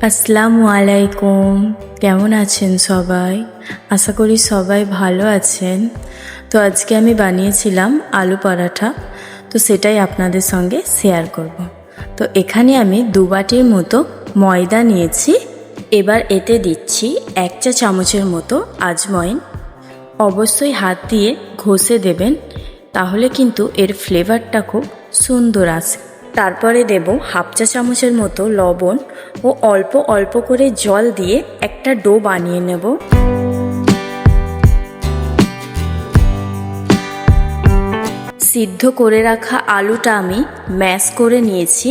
আসসালামু আলাইকুম। কেমন আছেন সবাই? আশা করি সবাই ভালো আছেন। তো আজকে আমি বানিয়েছিলাম আলু পরাঠা, তো সেটাই আপনাদের সঙ্গে শেয়ার করব। তো এখানে আমি 2 বাটির মতো ময়দা নিয়েছি। এবার এতে দিচ্ছি 1 চা চামচের মতো আজওয়াইন। অবশ্যই হাত দিয়ে ঘষে দেবেন, তাহলে কিন্তু এর ফ্লেভারটা খুব সুন্দর আসে। তারপরে দেব 1/2 চা চামচের মতো লবণ ও অল্প অল্প করে জল দিয়ে একটা ডো বানিয়ে নেব। সিদ্ধ করে রাখা আলুটা আমি ম্যাশ করে নিয়েছি।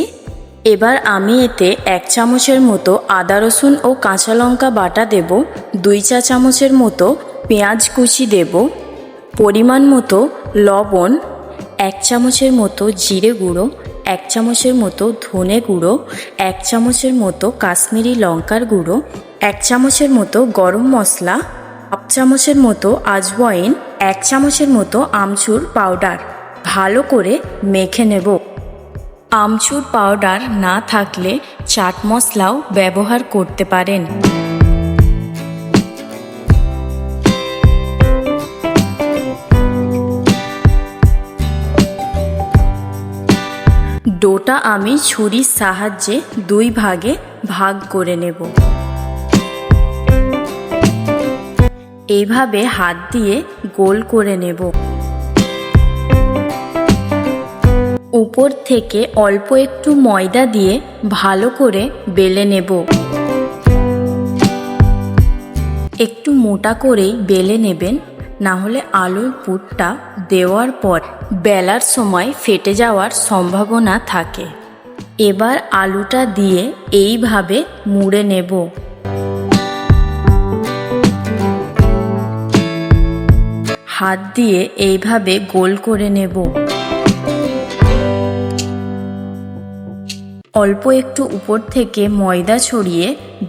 এবার আমি এতে 1 চামচের মতো আদা রসুন ও কাঁচা লঙ্কা বাটা দেব, 2 চা চামচের মতো পেঁয়াজ কুচি দেব, পরিমাণ মতো লবণ, 1 চামচের মতো জিরে গুঁড়ো, 1 চামচের মতো ধনে গুঁড়ো, 1 চামচের মতো কাশ্মীরি লঙ্কার গুঁড়ো, 1 চামচের মতো গরম মশলা, 1/2 চামচের মতো আজওয়াইন, 1 চামচের মতো আমচুর পাউডার ভালো করে মেখে নেব। আমচুর পাউডার না থাকলে চাট মশলাও ব্যবহার করতে পারেন। ডোটা আমি ছুরির সাহায্যে 2 ভাগে ভাগ করে নেব। এইভাবে হাত দিয়ে গোল করে নেব। উপর থেকে অল্প একটু ময়দা দিয়ে ভালো করে বেলে নেব। একটু মোটা করেই বেলে নেবেন, না হলে আলুর পুরটা দেওয়ার পর বেলার সময় ফেটে যাওয়ার সম্ভাবনা থাকে। এবার আলুটা দিয়ে এইভাবে মুড়ে নেব। হাত দিয়ে এইভাবে গোল করে নেব। অল্প একটু উপর থেকে ময়দা ছড়িয়ে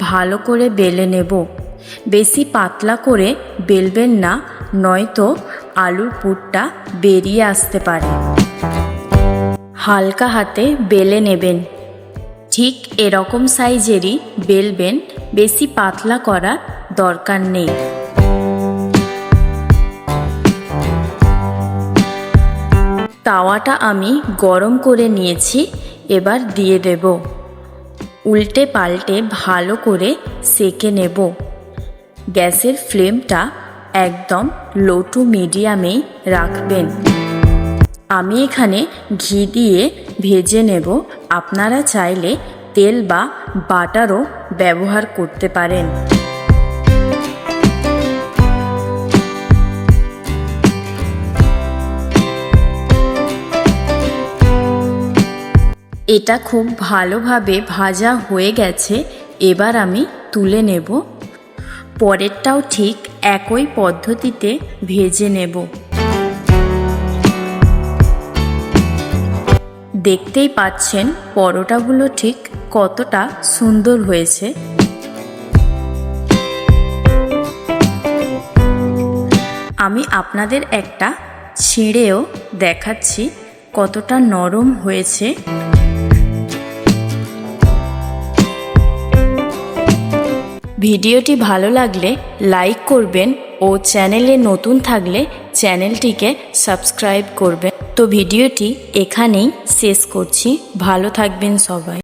ভালো করে বেলে নেব। বেশি পাতলা করে বেলবেন না, নয়তো আলুর পুরটা বেরিয়ে আসতে পারে। হালকা হাতে বেলে নেবেন। ঠিক এরকম সাইজেরই বেলবেন, বেশি পাতলা করার দরকার নেই। তাওয়াটা আমি গরম করে নিয়েছি, এবার দিয়ে দেব। উল্টে পাল্টে ভালো করে সেঁকে নেব। গ্যাসের ফ্লেমটা একদম লো টু মিডিয়ামেই রাখবেন। আমি এখানে ঘি দিয়ে ভেজে নেব। আপনারা চাইলে তেল বা বাটারও ব্যবহার করতে পারেন। এটা খুব ভালোভাবে ভাজা হয়ে গেছে। এবার আমি তুলে নেব। পরেরটাও ঠিক একই পদ্ধতিতে ভেজে নেব। দেখতেই পাচ্ছেন পরোটাগুলো ঠিক কতটা সুন্দর হয়েছে। আমি আপনাদের একটা ছিঁড়েও দেখাচ্ছি কতটা নরম হয়েছে। ভিডিওটি ভালো লাগলে লাইক করবেন ও চ্যানেলে নতুন থাকলে চ্যানেলটিকে সাবস্ক্রাইব করবেন। তো ভিডিওটি এখানেই শেষ করছি। ভালো থাকবেন সবাই।